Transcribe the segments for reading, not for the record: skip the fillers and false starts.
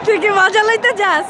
তুই কি মজা লইতে যাস?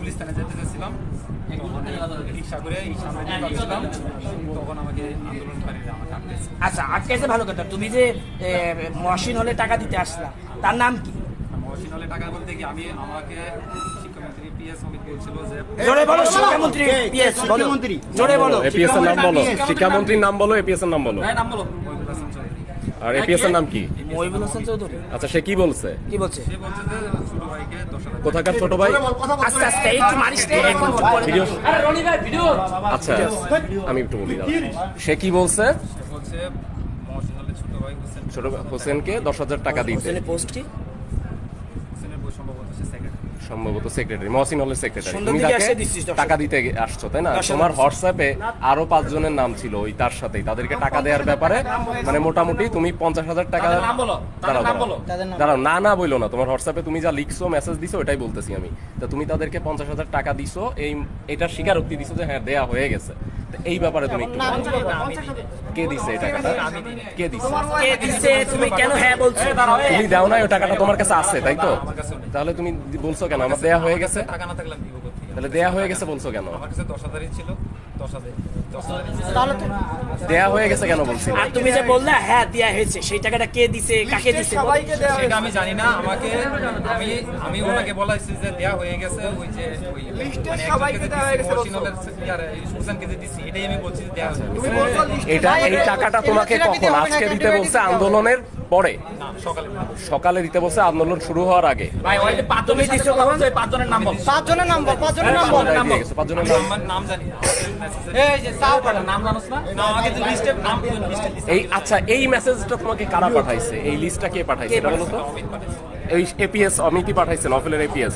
পুলিশ থানায় যেতে চাচ্ছিলাম, রিক্সা করে তখন আমাকে আন্দোলনকারীরা আমাকে আটকেছে। আচ্ছা, আটকেছে ভালো কথা। তুমি যে মহসিন হলে টাকা দিতে আসলা, তার নাম কি? মহসিন হলে টাকা বলতে কি আমাকে শিক্ষামন্ত্রী পিএস অমিত বলছিল যে জোরে বলো শিক্ষামন্ত্রী পিএস মন্ত্রী, জোরে বলো এপিএস এর নাম বলো, শিক্ষামন্ত্রীর নাম বলো, এপিএস এর নাম বলো। নাম বলো। আর এপিএস এর নাম কি? মহিবুল হোসেন চৌধুরী। আচ্ছা, সে কি বলছে? কি বলছে? সে বলছে যে ছোট ভাইকে 10,000 কোথাকার ছোট ভাই? আস্তে আস্তে একটু মারিস রে, এখন ভিডিও। আরে রনি ভাই ভিডিও। আচ্ছা, আমি একটু বলি দাও। সে কি বলছে? বলছে মহসিন হলে ছোট ভাই ছোট হোসেনকে 10,000 টাকা দিতে। হোসেনের পোস্ট কি? হোসেনের বই সম্ভবত সে সেক্রেটারি। সম্ভবত সেক্রেটারি, মহসিন হলের সেক্রেটারি। সুন্দর তুমি দিকে তাকে এসে দিছিস টাকা দিতে আসছো, তাই না? তোমার হোয়াটসঅ্যাপে আরো 5 জনের নাম ছিল ওই তার সাথেই, তাদেরকে টাকা দেওয়ার ব্যাপারে মানে মোটামুটি তুমি 50,000 টাকা। দাঁড়াও, না বইলো না। তোমার হোয়াটসঅ্যাপে তুমি যা লিখছো, মেসেজ দিছো, ওটাই বলতেছি আমি। তো তুমি তাদেরকে 50,000 টাকা দিছো, এটার স্বীকারোক্তি দিছো যে হ্যাঁ দেয়া হয়ে গেছে। এই ব্যাপারে তুমি একটু কে দিছে এই টাকাটা? কে দিছে? তুমি কেন হ্যাঁ বলছো? তুমি দাও না, ওই টাকাটা তোমার কাছে আছে, তাই তো? তাহলে তুমি বলছো কেন আমার দেয়া হয়ে গেছে? টাকা না থাকলে আমি দিব কোথায়? তাহলে দেয়া হয়ে গেছে বলছো কেন? আমার কাছে 10,000 ছিল, 10,000 দেয়া হয়ে গেছে কেন বলছি? আর তুমি যে বললা হ্যাঁ দেয়া হয়েছে, সেই টাকাটা কে দিছে, কাকে দিছে? সেটা আমি জানি না। আমি ওনাকে বলাইছি যে দেয়া হয়ে গেছে, ওই যে ওই মানে সবাইকে দেয়া হয়ে গেছে, মহসিনুলের আর হোসেনকে যে দিছি, এটাই আমি বলছি যে দেয়া হয়েছে। এই টাকাটা তোমাকে কখন আজকে দিতে বলছে? আন্দোলনের পরে? না, সকালে দিতে বলছে, আন্দোলন শুরু হওয়ার আগে। ভাই ওই যে পাঁচজনের দিছো, কখন ওই পাঁচজনের নাম বল। পাঁচজনের নাম বল, পাঁচজনের নাম বল। পাঁচজনের নাম জানি না। এই যে সাউ পাড়া নাম জানোস না? না, আমাকে তো লিস্টে নাম দিছে। এই আচ্ছা, এই মেসেজটা তোমাকে কারা পাঠাইছে? এই লিস্টটা কে পাঠাইছে এটা বলো তো? এই এপিএস অমিতি পাঠাইছে, নফলের এপিএস।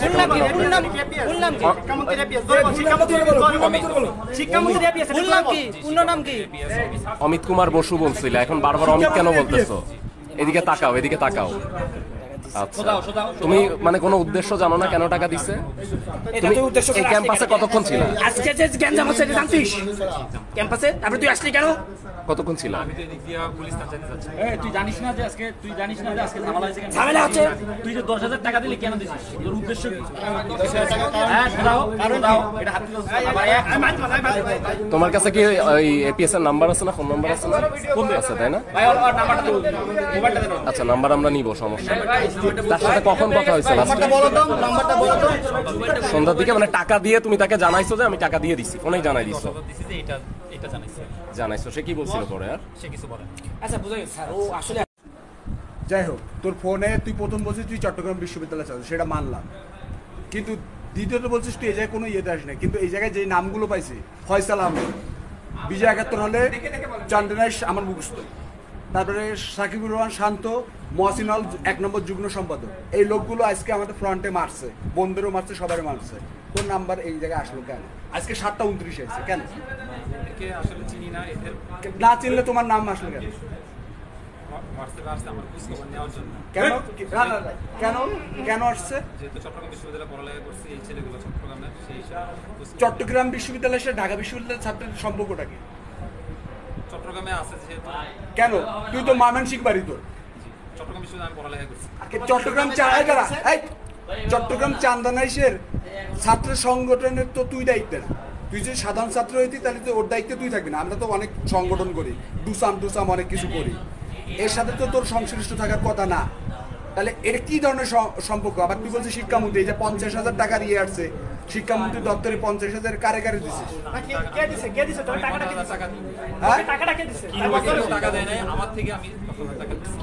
অমিত কুমার বসু বলছিল, এখন বারবার অমিত কেন বলতেছো? এদিকে তাকাও, এদিকে তাকাও। আচ্ছা, তুমি মানে কোনো উদ্দেশ্য জানো না কেন টাকা দিছে? তুমি এই ক্যাম্পাসে কতক্ষণ ছিল? আজকে যে গ্যাঞ্জাম হচ্ছে এটা জানতিস ক্যাম্পাসে? তারপরে তুই আসলি কেন? কতক্ষণ ছিল? আমি তো এদিক দিয়ে পুলিশ থানা যেতে যাচ্ছি। তুই জানিস না যে আজকে ঝামেলা হয়েছে কেন? ঝামেলা হচ্ছে? তুই যে 10,000 টাকা দিলি কেন দিছিস? তোর উদ্দেশ্য কি? হ্যাঁ, দাও এটা হাত তোমার কাছে কি ওই এপিএস এর নাম্বার আছে না, ফোন নাম্বার আছে না? আছে, তাই না? ভাই ওর নাম্বারটা দাও, মোবাইলটা দাও। আচ্ছা, নাম্বার আমরা নিব, সমস্যা নেই। তার সাথে কখন কথা হয়েছে? সন্ধ্যার দিকে, মানে টাকা দিয়ে তুমি তাকে জানাইছো যে আমি টাকা দিয়ে দিছি, ফোনেই জানাই দিছো? দিছি যে এটা জানাইছো। সে কি বলছিল পরে? আর সে কিছু বলে না। আচ্ছা বুঝা গেছে স্যার, ও আসলে যাই হোক, তোর ফোনে তুই প্রথম বলছিস তুই চট্টগ্রাম বিশ্ববিদ্যালয়ে চাস, সেটা মানলাম। কিন্তু দ্বিতীয়ত বলছিস তুই এই জায়গায় কোনো ইয়েতে আসি না। কিন্তু এই জায়গায় যেই নামগুলো পাইছি, ফয়সাল আহমেদ, বিজয় 71 হলে চান্দনাইশ আমার মুখস্থ, তারপরে সাকিবুর রহমান শান্ত, মহসিনল 1 নম্বর যুগ্ম সম্পাদক, এই লোকগুলো আজকে আমাদের ফ্রন্টে মারছে, বন্ধুরও মারছে, সবাই মারছে। তোর নাম্বার এই জায়গায় আসলো কেন? আজকে 7:29 হয়েছে কেন? একে আসলে চিনি না, এদের না চিনলে তোমার নাম আসলো কেন? হোয়াটসঅ্যাপে আসছে আমার খোঁজ খবর নেওয়ার জন্য। কেন কেন কেন আসছে? যেহেতু চট্টগ্রাম বিশ্ববিদ্যালয়ে পড়ালেখা করছি, এই ছেলেগুলো চট্টগ্রামের, সেই হিসাবে চট্টগ্রাম বিশ্ববিদ্যালয়ের সাথে ঢাকা বিশ্ববিদ্যালয়ের ছাত্রদের সম্পর্কটা কি? চট্টগ্রামে আছে যেহেতু। কেন? তুই তো ময়মনসিংহ বাড়ি তোর। চট্টগ্রাম বিশ্ববিদ্যালয়ে আমি পড়ালেখা করছি। চট্টগ্রাম চান্দানাইশের ছাত্র সংগঠনের তো তুই দায়িত্ব না। তুই যদি সাধারণ ছাত্র হইতি তাহলে তো ওর দায়িত্বে তুই থাকবি না। আমরা তো অনেক সংগঠন করি, ডুসাম অনেক কিছু করি, এর সাথে তো তোর সংশ্লিষ্ট থাকার কথা না। তাহলে এর কি ধরনের সম্পর্ক? আবার তুই বলছিস শিক্ষামন্ত্রী, এই যে 50,000 টাকা দিয়ে আসছে শিক্ষামন্ত্রী দপ্তরে, 50,000 কারে দিছিস? টাকা দেয় নাই আমার থেকে, আমি টাকা দিচ্ছি।